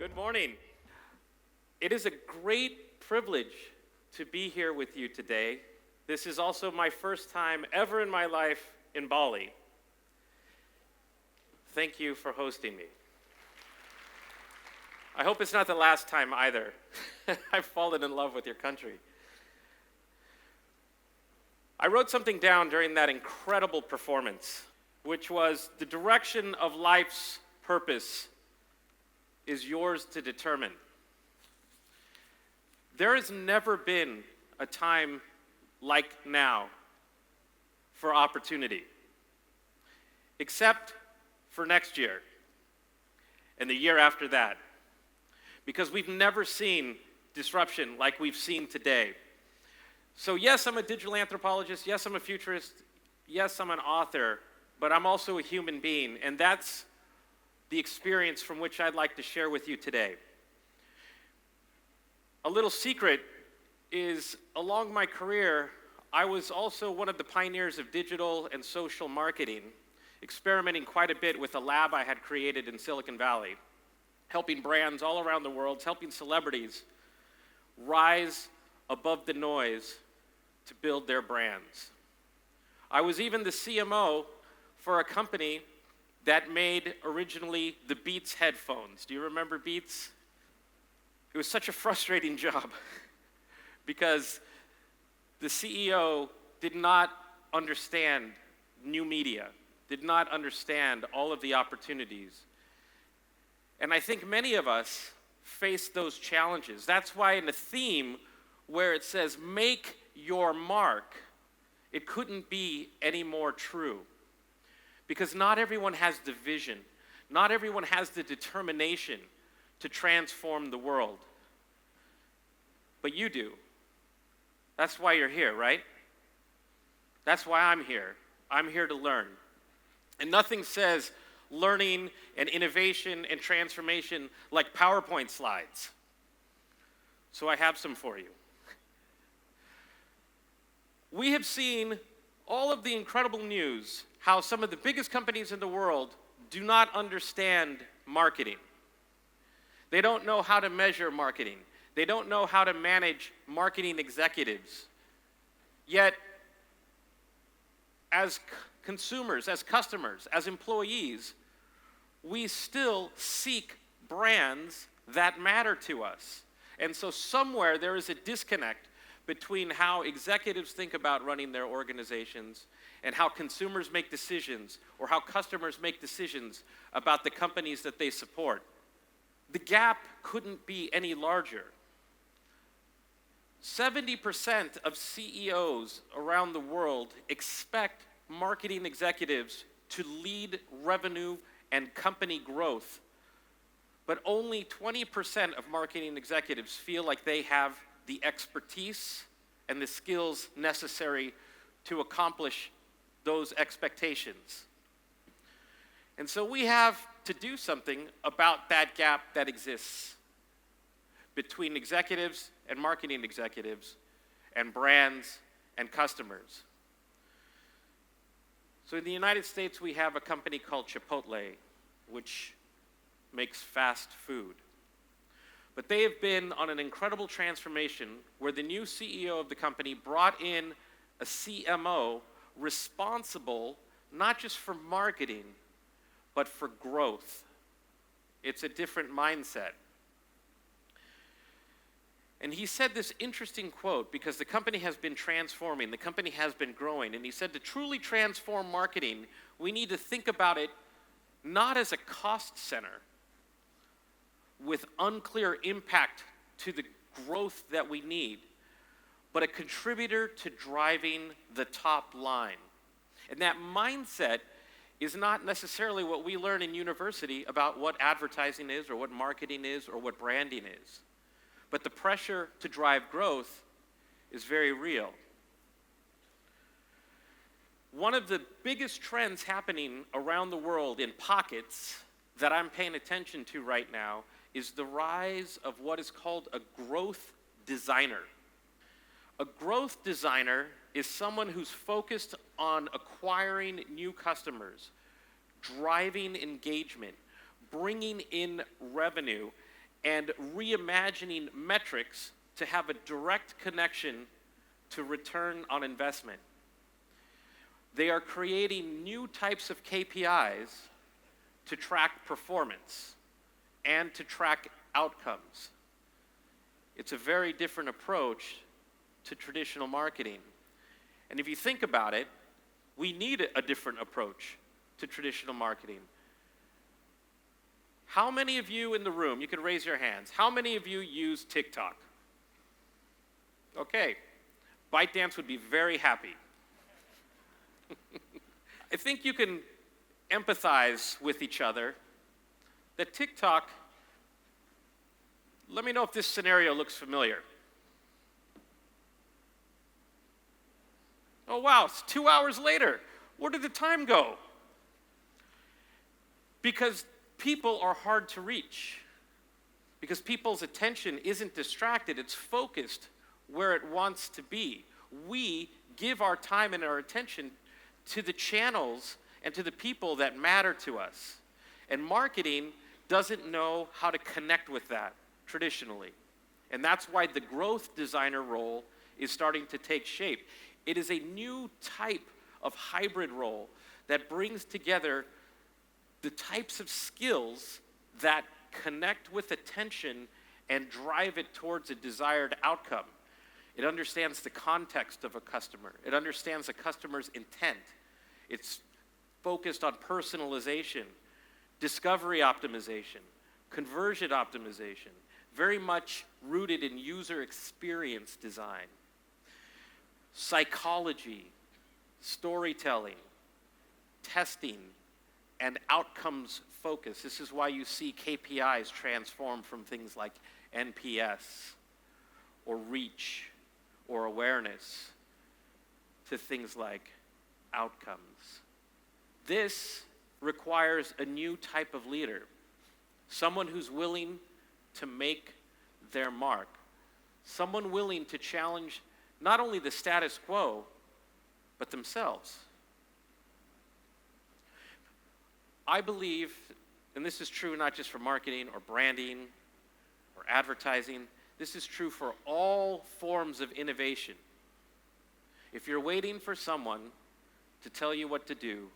Good morning. It is a great privilege to be here with you today. This is also my first time ever in my life in Bali. Thank you for hosting me. I hope it's not the last time either. I've fallen in love with your country. I wrote something down during that incredible performance, which was the direction of life's purpose is yours to determine. There has never been a time like now for opportunity, except for next year and the year after that, because we've never seen disruption like we've seen today. So yes, I'm a digital anthropologist, yes, I'm a futurist, yes, I'm an author, but I'm also a human being, and that's the experience from which I'd like to share with you today. A little secret is, along my career, I was also one of the pioneers of digital and social marketing, experimenting quite a bit with a lab I had created in Silicon Valley, helping brands all around the world, helping celebrities rise above the noise to build their brands. I was even the CMO for a company that made originally the Beats headphones. Do you remember Beats? It was such a frustrating job because the CEO did not understand new media, did not understand all of the opportunities. And I think many of us face those challenges. That's why in the theme where it says, make your mark, it couldn't be any more true. Because not everyone has the vision, not everyone has the determination to transform the world. But you do. That's why you're here, right? That's why I'm here. I'm here to learn. And nothing says learning and innovation and transformation like PowerPoint slides. So I have some for you. We have seen all of the incredible news, how some of the biggest companies in the world do not understand marketing. They don't know how to measure marketing. They don't know how to manage marketing executives. Yet, as consumers, as customers, as employees, we still seek brands that matter to us. And so somewhere there is a disconnect between how executives think about running their organizations and how consumers make decisions or how customers make decisions about the companies that they support. The gap couldn't be any larger. 70% of CEOs around the world expect marketing executives to lead revenue and company growth, but only 20% of marketing executives feel like they have the expertise and the skills necessary to accomplish those expectations. And so we have to do something about that gap that exists between executives and marketing executives and brands and customers. So in the United States, we have a company called Chipotle, which makes fast food. But they have been on an incredible transformation where the new CEO of the company brought in a CMO responsible not just for marketing, but for growth. It's a different mindset. And he said this interesting quote because the company has been transforming, the company has been growing, and he said to truly transform marketing, we need to think about it not as a cost center with unclear impact to the growth that we need, but a contributor to driving the top line. And that mindset is not necessarily what we learn in university about what advertising is or what marketing is or what branding is. But the pressure to drive growth is very real. One of the biggest trends happening around the world in pockets that I'm paying attention to right now is the rise of what is called a growth designer. A growth designer is someone who's focused on acquiring new customers, driving engagement, bringing in revenue, and reimagining metrics to have a direct connection to return on investment. They are creating new types of KPIs to track performance and to track outcomes. It's a very different approach to traditional marketing. And if you think about it, we need a different approach to traditional marketing. How many of you in the room, you can raise your hands, how many of you use TikTok? Okay, ByteDance would be very happy. I think you can empathize with each other that TikTok, let me know if this scenario looks familiar. Oh wow, it's 2 hours later. Where did the time go? Because people are hard to reach. Because people's attention isn't distracted, it's focused where it wants to be. We give our time and our attention to the channels and to the people that matter to us. And marketing doesn't know how to connect with that traditionally. And that's why the growth designer role is starting to take shape. It is a new type of hybrid role that brings together the types of skills that connect with attention and drive it towards a desired outcome. It understands the context of a customer. It understands a customer's intent. It's focused on personalization, discovery optimization, conversion optimization, very much rooted in user experience design, psychology, storytelling, testing, and outcomes focus. This is why you see KPIs transform from things like NPS or reach or awareness to things like outcomes. This requires a new type of leader, someone who's willing to make their mark, someone willing to challenge not only the status quo, but themselves. I believe, and this is true not just for marketing or branding or advertising, this is true for all forms of innovation. If you're waiting for someone to tell you what to do,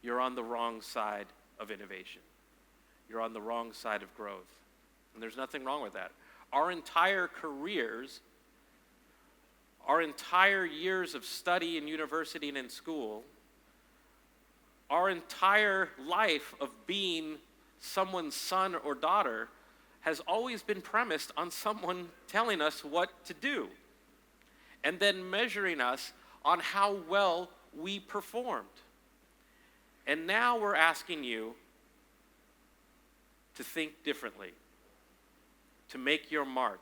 you're on the wrong side of innovation. You're on the wrong side of growth. And there's nothing wrong with that. Our entire careers, our entire years of study in university and in school, our entire life of being someone's son or daughter has always been premised on someone telling us what to do and then measuring us on how well we performed. And now we're asking you to think differently, to make your mark,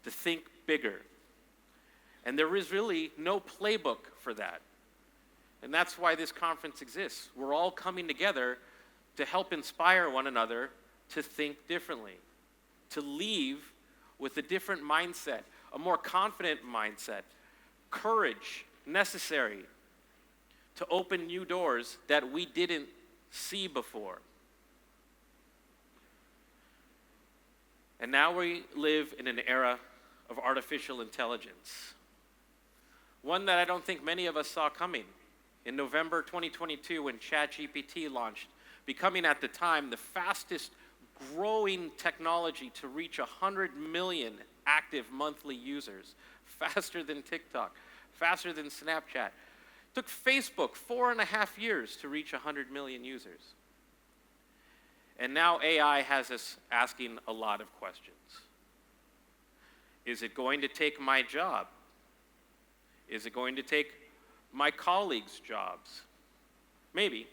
to think bigger. And there is really no playbook for that. And that's why this conference exists. We're all coming together to help inspire one another to think differently, to leave with a different mindset, a more confident mindset, courage necessary to open new doors that we didn't see before. And now we live in an era of artificial intelligence, one that I don't think many of us saw coming. In November 2022, when ChatGPT launched, becoming at the time the fastest growing technology to reach 100 million active monthly users, faster than TikTok, faster than Snapchat. It took Facebook 4.5 years to reach 100 million users. And now AI has us asking a lot of questions. Is it going to take my job? Is it going to take my colleagues' jobs? Maybe.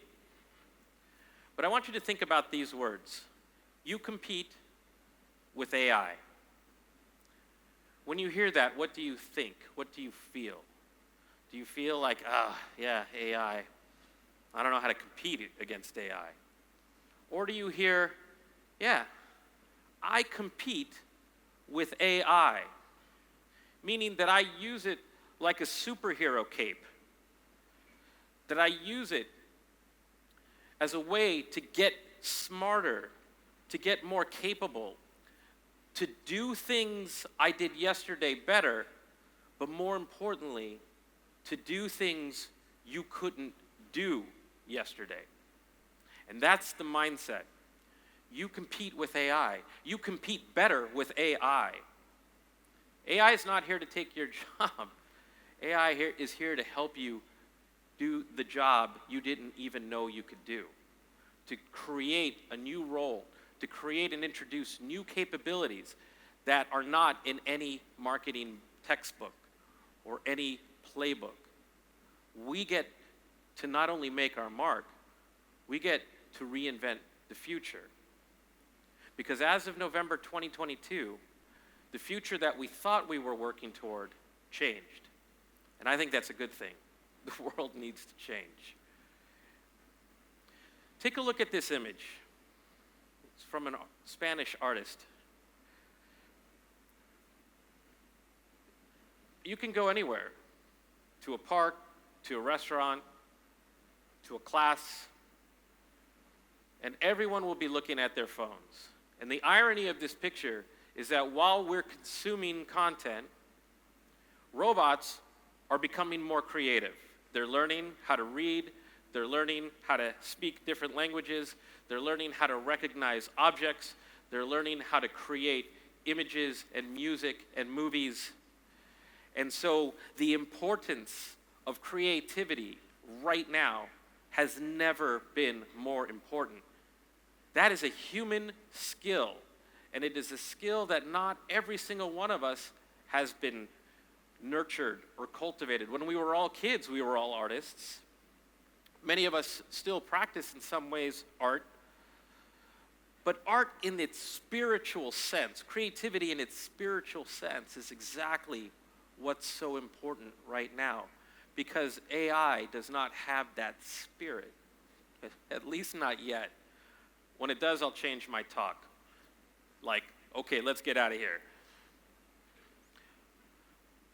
But I want you to think about these words. You compete with AI. When you hear that, what do you think? What do you feel? Do you feel like, yeah, AI. I don't know how to compete against AI. Or do you hear, yeah, I compete with AI, meaning that I use it like a superhero cape, that I use it as a way to get smarter, to get more capable, to do things I did yesterday better, but more importantly, to do things you couldn't do yesterday. And that's the mindset. You compete with AI. You compete better with AI. AI is not here to take your job. AI is here to help you do the job you didn't even know you could do, to create a new role, to create and introduce new capabilities that are not in any marketing textbook or any playbook. We get to not only make our mark, we get to reinvent the future. Because as of November 2022, the future that we thought we were working toward changed. And I think that's a good thing. The world needs to change. Take a look at this image. It's from a Spanish artist. You can go anywhere, to a park, to a restaurant, to a class, and everyone will be looking at their phones. And the irony of this picture is that while we're consuming content, robots are becoming more creative. They're learning how to read, they're learning how to speak different languages, they're learning how to recognize objects, they're learning how to create images and music and movies. And so the importance of creativity right now has never been more important. That is a human skill, and it is a skill that not every single one of us has been nurtured or cultivated. When we were all kids, we were all artists. Many of us still practice in some ways art, but art in its spiritual sense, creativity in its spiritual sense is exactly what's so important right now, because AI does not have that spirit, at least not yet. When it does, I'll change my talk. Like, okay, let's get out of here.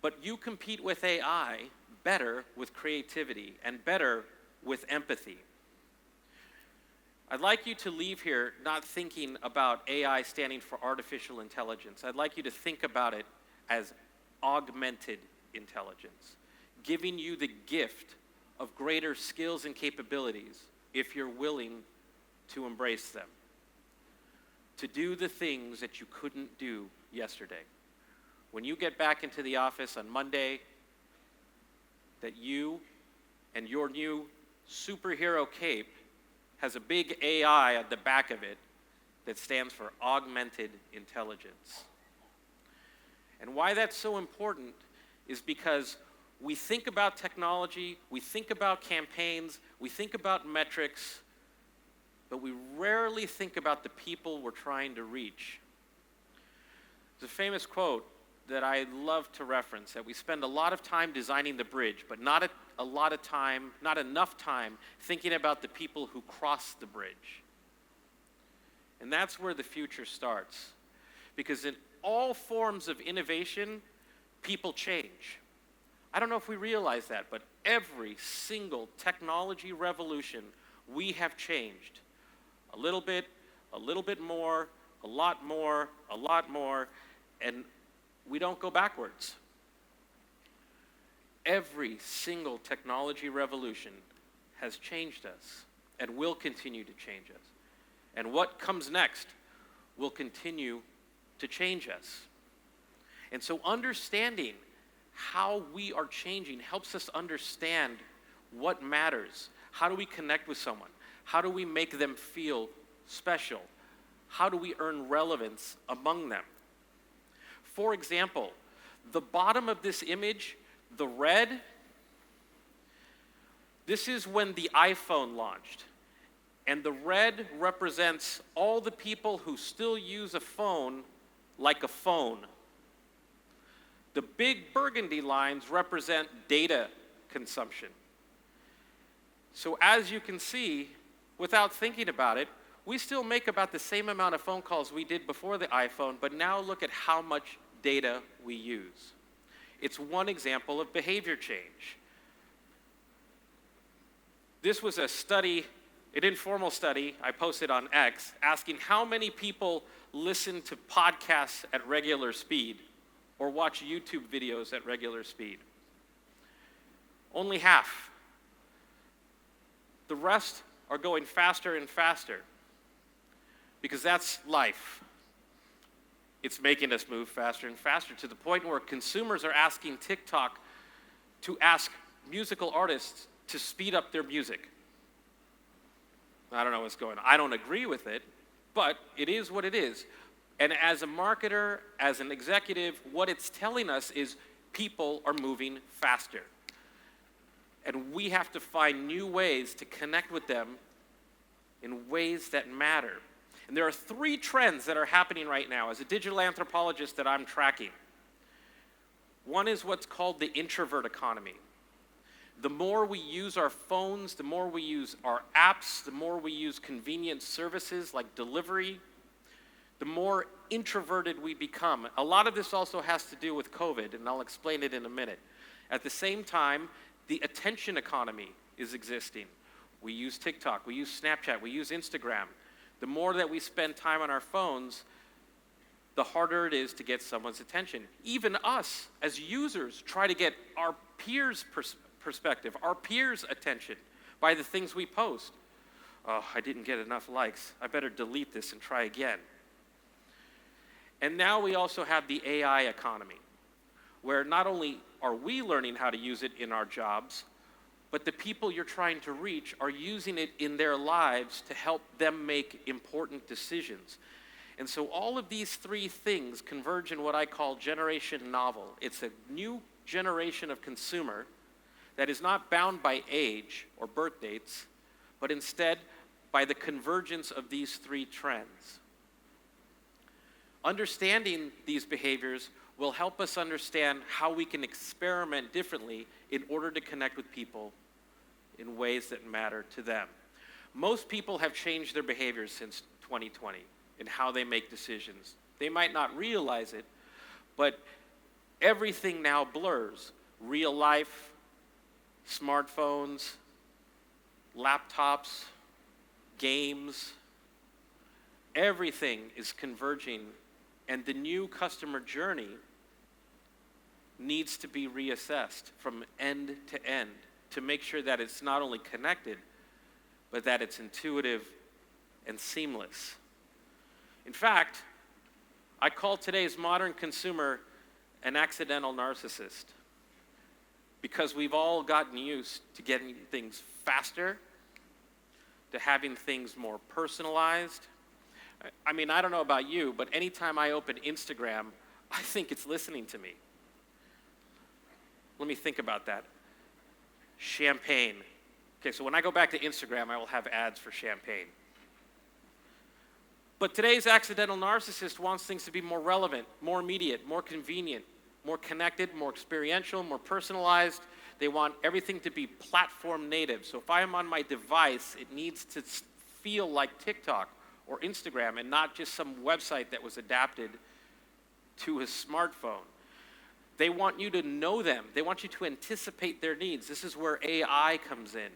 But you compete with AI better with creativity and better with empathy. I'd like you to leave here not thinking about AI standing for artificial intelligence. I'd like you to think about it as augmented intelligence, giving you the gift of greater skills and capabilities if you're willing to embrace them, to do the things that you couldn't do yesterday. When you get back into the office on Monday, that you and your new superhero cape has a big AI at the back of it that stands for augmented intelligence. And why that's so important is because we think about technology, we think about campaigns, we think about metrics, but we rarely think about the people we're trying to reach. There's a famous quote that I love to reference, that we spend a lot of time designing the bridge, but not enough time thinking about the people who cross the bridge. And that's where the future starts. Because in all forms of innovation, people change. I don't know if we realize that, but every single technology revolution, we have changed. A little bit more, a lot more, and we don't go backwards. Every single technology revolution has changed us and will continue to change us. And what comes next will continue to change us. And so understanding how we are changing helps us understand what matters. How do we connect with someone? How do we make them feel special? How do we earn relevance among them? For example, the bottom of this image, the red, this is when the iPhone launched. And the red represents all the people who still use a phone like a phone. The big burgundy lines represent data consumption. So as you can see, without thinking about it, we still make about the same amount of phone calls we did before the iPhone, but now look at how much data we use. It's one example of behavior change. This was a study an informal study I posted on X asking how many people listen to podcasts at regular speed or watch YouTube videos at regular speed. Only half. The rest are going faster and faster because that's life. It's making us move faster and faster to the point where consumers are asking TikTok to ask musical artists to speed up their music. I don't know what's going on. I don't agree with it, but it is what it is. And as a marketer, as an executive, what it's telling us is people are moving faster. And we have to find new ways to connect with them in ways that matter. And there are 3 trends that are happening right now as a digital anthropologist that I'm tracking. One is what's called the introvert economy. The more we use our phones, the more we use our apps, the more we use convenient services like delivery, the more introverted we become. A lot of this also has to do with COVID, and I'll explain it in a minute. At the same time, the attention economy is existing. We use TikTok, we use Snapchat, we use Instagram. The more that we spend time on our phones, the harder it is to get someone's attention. Even us, as users, try to get our peers' perspective, our peers' attention by the things we post. Oh, I didn't get enough likes. I better delete this and try again. And now we also have the AI economy, where not only are we learning how to use it in our jobs, but the people you're trying to reach are using it in their lives to help them make important decisions. And so all of these 3 things converge in what I call Generation Novel. It's a new generation of consumer that is not bound by age or birth dates, but instead by the convergence of these 3 trends. Understanding these behaviors will help us understand how we can experiment differently in order to connect with people in ways that matter to them. Most people have changed their behaviors since 2020 in how they make decisions. They might not realize it, but everything now blurs. Real life, smartphones, laptops, games, everything is converging, and the new customer journey needs to be reassessed from end to end to make sure that it's not only connected, but that it's intuitive and seamless. In fact, I call today's modern consumer an accidental narcissist because we've all gotten used to getting things faster, to having things more personalized. I mean, I don't know about you, but anytime I open Instagram, I think it's listening to me. Let me think about that. Champagne. Okay, so when I go back to Instagram, I will have ads for champagne. But today's accidental narcissist wants things to be more relevant, more immediate, more convenient, more connected, more experiential, more personalized. They want everything to be platform native. So if I am on my device, it needs to feel like TikTok or Instagram and not just some website that was adapted to a smartphone. They want you to know them. They want you to anticipate their needs. This is where AI comes in.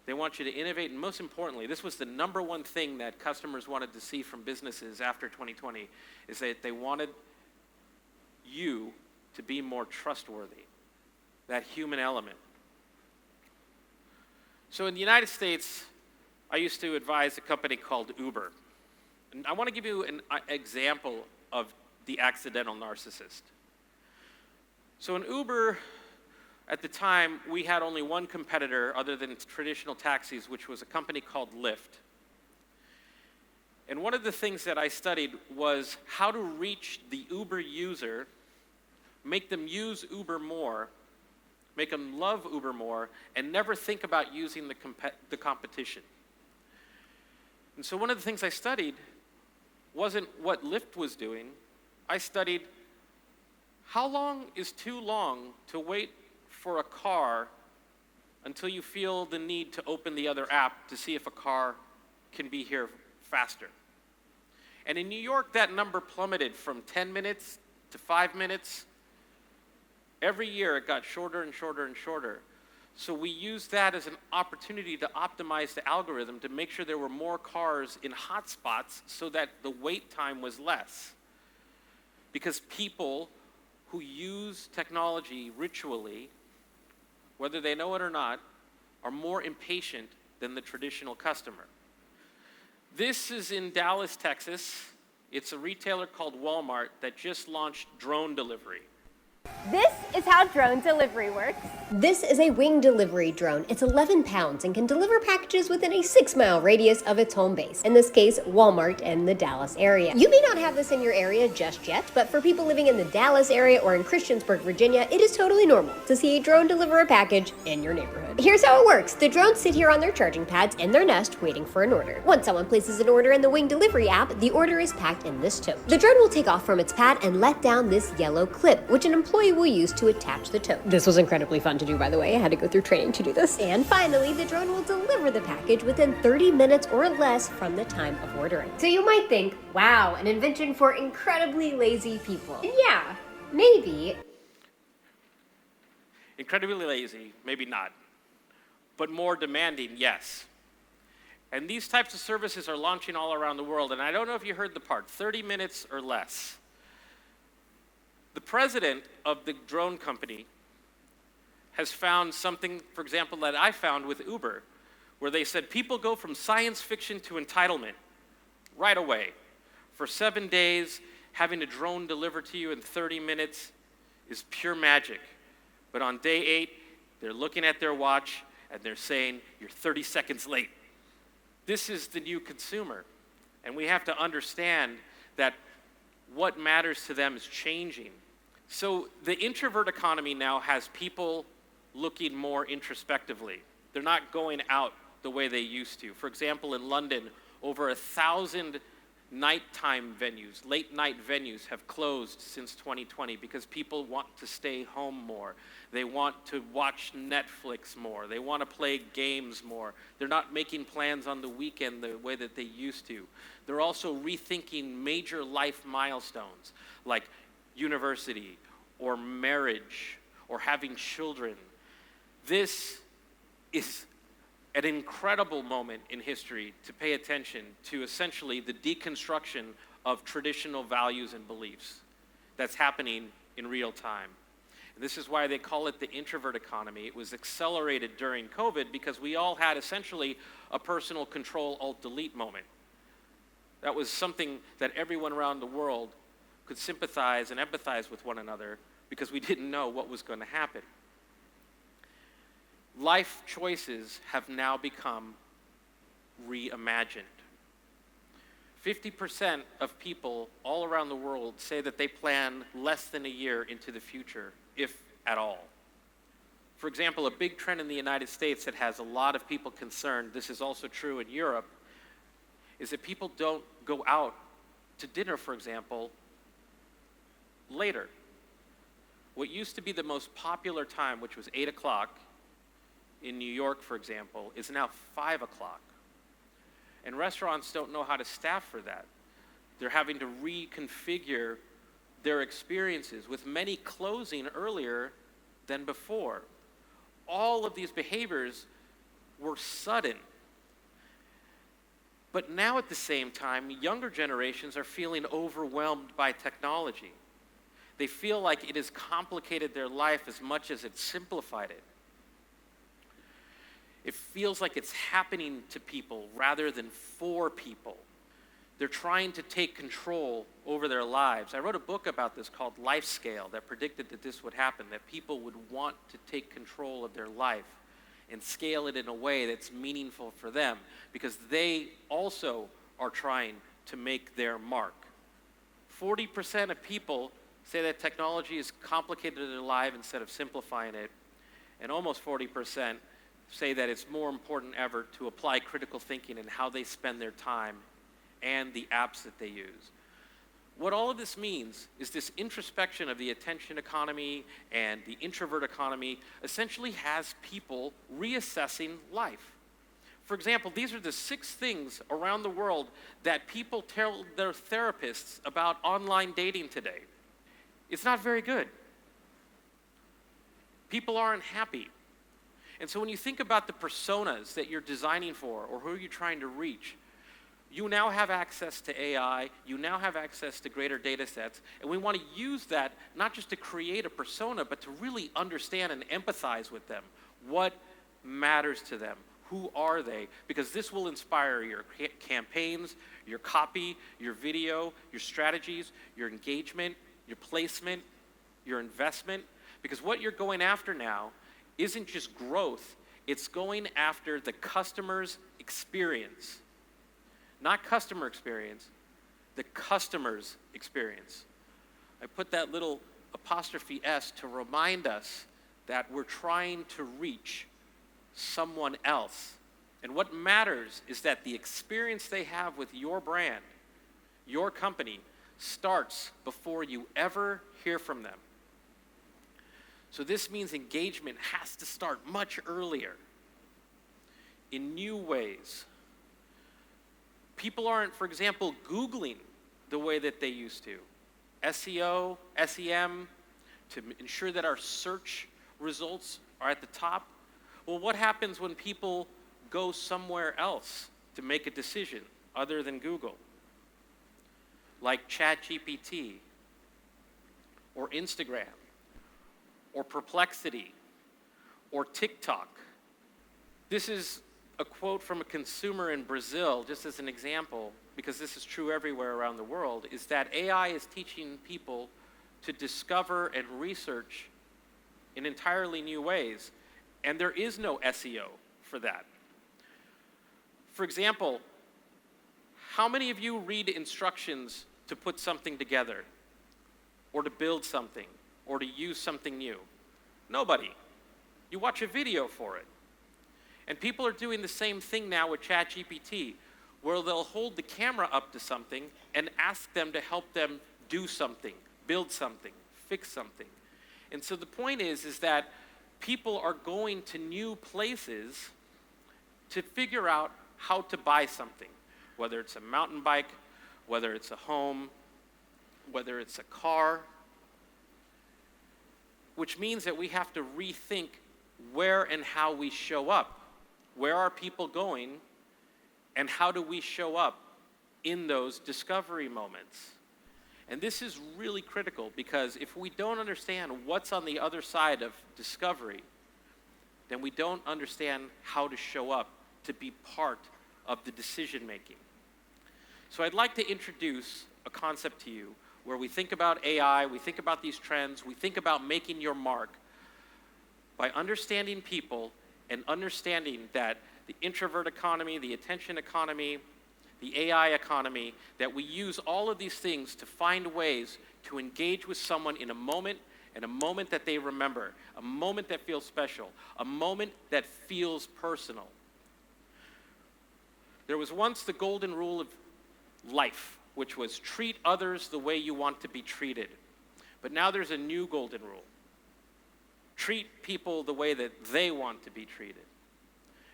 They want you to innovate, and most importantly, this was the number one thing that customers wanted to see from businesses after 2020, is that they wanted you to be more trustworthy, that human element. So in the United States, I used to advise a company called Uber. And I want to give you an example of the accidental narcissist. So in Uber, at the time, we had only one competitor other than traditional taxis, which was a company called Lyft. And one of the things that I studied was how to reach the Uber user, make them use Uber more, make them love Uber more, and never think about using the competition. And so one of the things I studied wasn't what Lyft was doing. I studied how long is too long to wait for a car until you feel the need to open the other app to see if a car can be here faster. And in New York, that number plummeted from 10 minutes to 5 minutes. Every year, it got shorter and shorter and shorter. So we used that as an opportunity to optimize the algorithm to make sure there were more cars in hotspots so that the wait time was less. Because people who use technology ritually, whether they know it or not, are more impatient than the traditional customer. This is in Dallas, Texas. It's a retailer called Walmart that just launched drone delivery. This is how drone delivery works. This is a wing delivery drone. It's 11 pounds and can deliver packages within a 6-mile radius of its home base, in this case, Walmart in the Dallas area. You may not have this in your area just yet, but for people living in the Dallas area or in Christiansburg, Virginia, it is totally normal to see a drone deliver a package in your neighborhood. Here's how it works. The drones sit here on their charging pads in their nest waiting for an order. Once someone places an order in the wing delivery app, the order is packed in this tote. The drone will take off from its pad and let down this yellow clip, which an employee will use to attach the tote. This was incredibly fun to do, by the way. I had to go through training to do this. And finally, the drone will deliver the package within 30 minutes or less from the time of ordering. So you might think, wow, an invention for incredibly lazy people. And yeah, maybe. Incredibly lazy, maybe not. But more demanding, yes. And these types of services are launching all around the world. And I don't know if you heard the part, 30 minutes or less. The president of the drone company has found something, for example, that I found with Uber, where they said people go from science fiction to entitlement right away. For 7 days, having a drone delivered to you in 30 minutes is pure magic. But on day 8, they're looking at their watch and they're saying, you're 30 seconds late. This is the new consumer. And we have to understand that what matters to them is changing. So the introvert economy now has people looking more introspectively. They're not going out the way they used to. For example, in London, over 1,000 nighttime venues, late night venues have closed since 2020 because people want to stay home more. They want to watch Netflix more. They want to play games more. They're not making plans on the weekend the way that they used to. They're also rethinking major life milestones like university or marriage or having children. This is an incredible moment in history to pay attention to essentially the deconstruction of traditional values and beliefs that's happening in real time. And this is why they call it the introvert economy. It was accelerated during COVID because we all had essentially a personal control alt-delete moment. That was something that everyone around the world could sympathize and empathize with one another because we didn't know what was going to happen. Life choices have now become reimagined. 50% of people all around the world say that they plan less than a year into the future, if at all. For example, a big trend in the United States that has a lot of people concerned, this is also true in Europe, is that people don't go out to dinner, for example, later. What used to be the most popular time, which was 8 o'clock, in New York, for example, is now 5 o'clock. And restaurants don't know how to staff for that. They're having to reconfigure their experiences, with many closing earlier than before. All of these behaviors were sudden. But now at the same time, younger generations are feeling overwhelmed by technology. They feel like it has complicated their life as much as it's simplified it. It feels like it's happening to people rather than for people. They're trying to take control over their lives. I wrote a book about this called Life Scale that predicted that this would happen, that people would want to take control of their life and scale it in a way that's meaningful for them because they also are trying to make their mark. 40% of people say that technology has complicated their life instead of simplifying it, and almost 40% say that it's more important ever to apply critical thinking in how they spend their time and the apps that they use. What all of this means is this introspection of the attention economy and the introvert economy essentially has people reassessing life. For example, these are the 6 things around the world that people tell their therapists about online dating today. It's not very good. People aren't happy. And so when you think about the personas that you're designing for or who you're trying to reach, you now have access to AI, you now have access to greater data sets, and we want to use that not just to create a persona, but to really understand and empathize with them. What matters to them? Who are they? Because this will inspire your campaigns, your copy, your video, your strategies, your engagement, your placement, your investment. Because what you're going after now isn't just growth, it's going after the customer's experience. Not customer experience, the customer's experience. I put that little apostrophe S to remind us that we're trying to reach someone else. And what matters is that the experience they have with your brand, your company, starts before you ever hear from them. So this means engagement has to start much earlier, in new ways. People aren't, for example, Googling the way that they used to. SEO, SEM, to ensure that our search results are at the top. Well, what happens when people go somewhere else to make a decision other than Google? Like ChatGPT, or Instagram, or Perplexity, or TikTok. This is a quote from a consumer in Brazil, just as an example, because this is true everywhere around the world, is that AI is teaching people to discover and research in entirely new ways. And there is no SEO for that. For example, how many of you read instructions to put something together, or to build something, or to use something new? Nobody. You watch a video for it. And people are doing the same thing now with ChatGPT, where they'll hold the camera up to something and ask them to help them do something, build something, fix something. And so the point is that people are going to new places to figure out how to buy something, whether it's a mountain bike, whether it's a home, whether it's a car, which means that we have to rethink where and how we show up. Where are people going, and how do we show up in those discovery moments? And this is really critical, because if we don't understand what's on the other side of discovery, then we don't understand how to show up to be part of the decision making. So I'd like to introduce a concept to you where we think about AI, we think about these trends, we think about making your mark by understanding people and understanding that the introvert economy, the attention economy, the AI economy, that we use all of these things to find ways to engage with someone in a moment, and a moment that they remember, a moment that feels special, a moment that feels personal. There was once the golden rule of life, which was treat others the way you want to be treated. But now there's a new golden rule. Treat people the way that they want to be treated.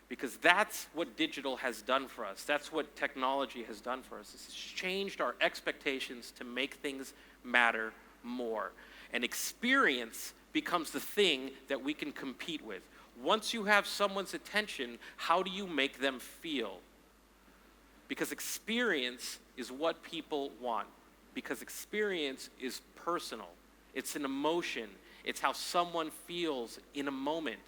Because that's what digital has done for us. That's what technology has done for us. It's changed our expectations to make things matter more. And experience becomes the thing that we can compete with. Once you have someone's attention, how do you make them feel? Because experience is what people want. Because experience is personal. It's an emotion. It's how someone feels in a moment.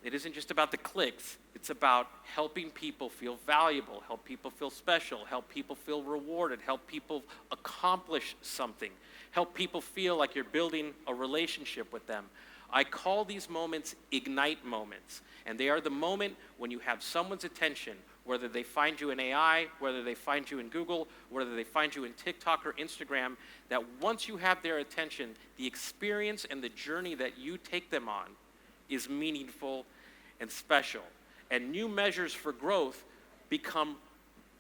It isn't just about the clicks. It's about helping people feel valuable, help people feel special, help people feel rewarded, help people accomplish something, help people feel like you're building a relationship with them. I call these moments ignite moments. And they are the moment when you have someone's attention, whether they find you in AI, whether they find you in Google, whether they find you in TikTok or Instagram, that once you have their attention, the experience and the journey that you take them on is meaningful and special. And new measures for growth become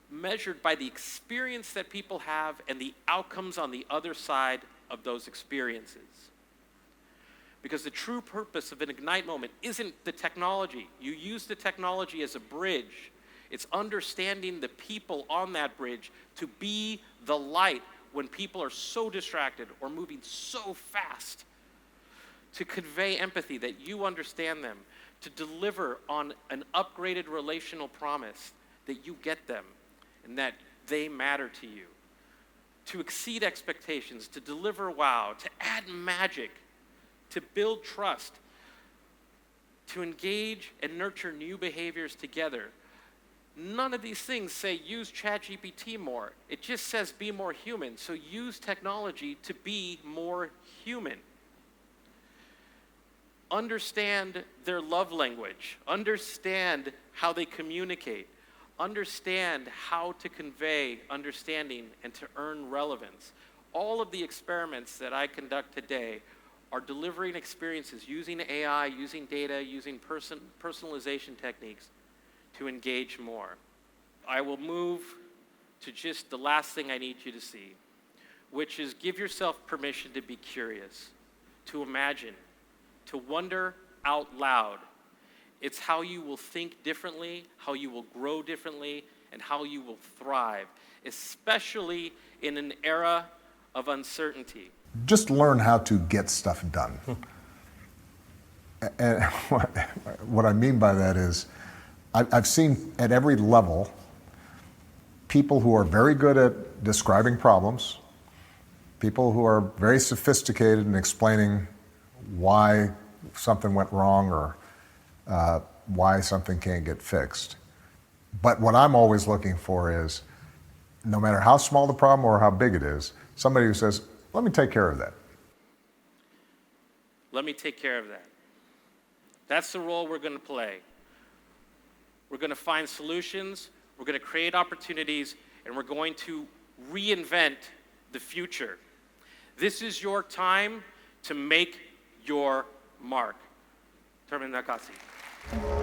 measured by the experience that people have and the outcomes on the other side of those experiences. Because the true purpose of an Ignite moment isn't the technology. You use the technology as a bridge. It's understanding the people on that bridge to be the light when people are so distracted or moving so fast. to convey empathy, that you understand them, to deliver on an upgraded relational promise that you get them and that they matter to you, to exceed expectations, to deliver wow, to add magic, to build trust, to engage and nurture new behaviors together. None of these things say use ChatGPT more. It just says be more human. So use technology to be more human. Understand their love language. Understand how they communicate. Understand how to convey understanding and to earn relevance. All of the experiments that I conduct today are delivering experiences using AI, using data, using personalization techniques to engage more. I will move to just the last thing I need you to see, which is give yourself permission to be curious, to imagine, to wonder out loud. It's how you will think differently, how you will grow differently, and how you will thrive, especially in an era of uncertainty. Just learn how to get stuff done. And what I mean by that is, I've seen at every level people who are very good at describing problems, people who are very sophisticated in explaining why something went wrong or why something can't get fixed. But what I'm always looking for is, no matter how small the problem or how big it is, somebody who says, let me take care of that. Let me take care of that. That's the role we're going to play. We're going to find solutions, we're going to create opportunities, and we're going to reinvent the future. This is your time to make your mark. Termin Nakasi.